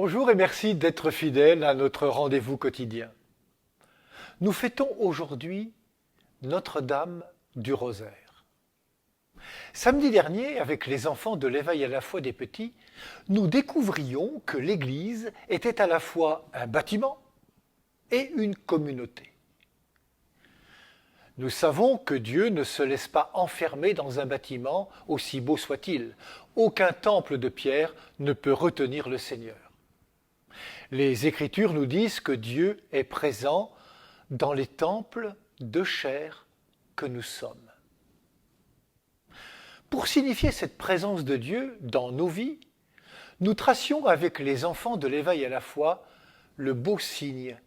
Bonjour et merci d'être fidèle à notre rendez-vous quotidien. Nous fêtons aujourd'hui Notre-Dame du Rosaire. Samedi dernier, avec les enfants de l'éveil à la foi des petits, nous découvrions que l'Église était à la fois un bâtiment et une communauté. Nous savons que Dieu ne se laisse pas enfermer dans un bâtiment, aussi beau soit-il. Aucun temple de pierre ne peut retenir le Seigneur. Les Écritures nous disent que Dieu est présent dans les temples de chair que nous sommes. Pour signifier cette présence de Dieu dans nos vies, nous tracions avec les enfants de l'éveil à la foi le beau signe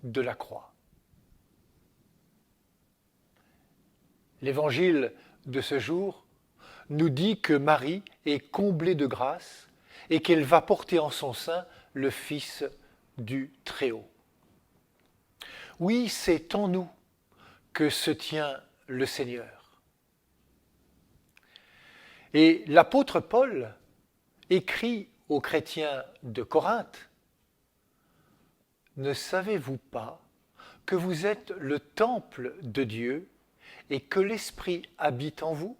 de la croix. L'évangile de ce jour nous dit que Marie est comblée de grâce et qu'elle va porter en son sein le Fils du Très-Haut. Oui, c'est en nous que se tient le Seigneur. Et l'apôtre Paul écrit aux chrétiens de Corinthe: « Ne savez-vous pas que vous êtes le temple de Dieu et que l'Esprit habite en vous?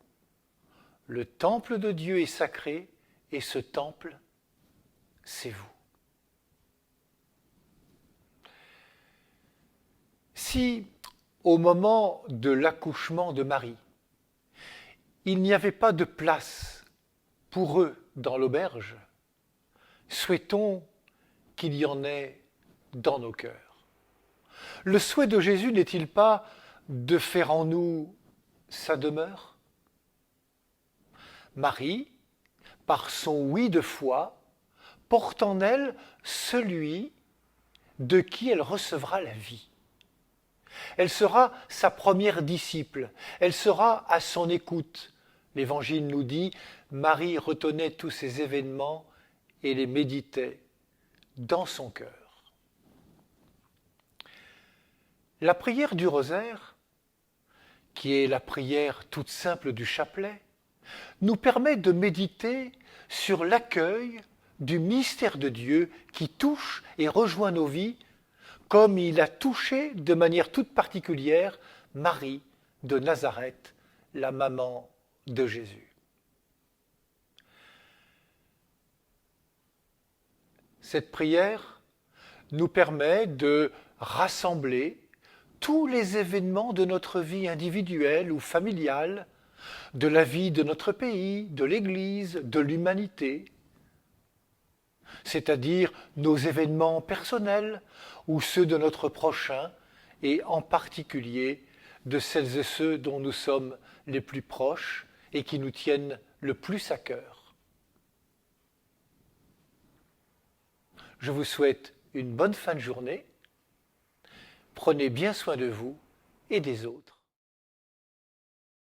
Le temple de Dieu est sacré et ce temple, c'est vous. » Si, au moment de l'accouchement de Marie, il n'y avait pas de place pour eux dans l'auberge, souhaitons qu'il y en ait dans nos cœurs. Le souhait de Jésus n'est-il pas de faire en nous sa demeure? Marie, par son oui de foi, porte en elle celui de qui elle recevra la vie. Elle sera sa première disciple, elle sera à son écoute. L'Évangile nous dit, Marie retenait tous ces événements et les méditait dans son cœur. La prière du rosaire, qui est la prière toute simple du chapelet, nous permet de méditer sur l'accueil du mystère de Dieu qui touche et rejoint nos vies comme il a touché de manière toute particulière Marie de Nazareth, la maman de Jésus. Cette prière nous permet de rassembler tous les événements de notre vie individuelle ou familiale, de la vie de notre pays, de l'Église, de l'humanité, c'est-à-dire nos événements personnels ou ceux de notre prochain, et en particulier de celles et ceux dont nous sommes les plus proches et qui nous tiennent le plus à cœur. Je vous souhaite une bonne fin de journée. Prenez bien soin de vous et des autres.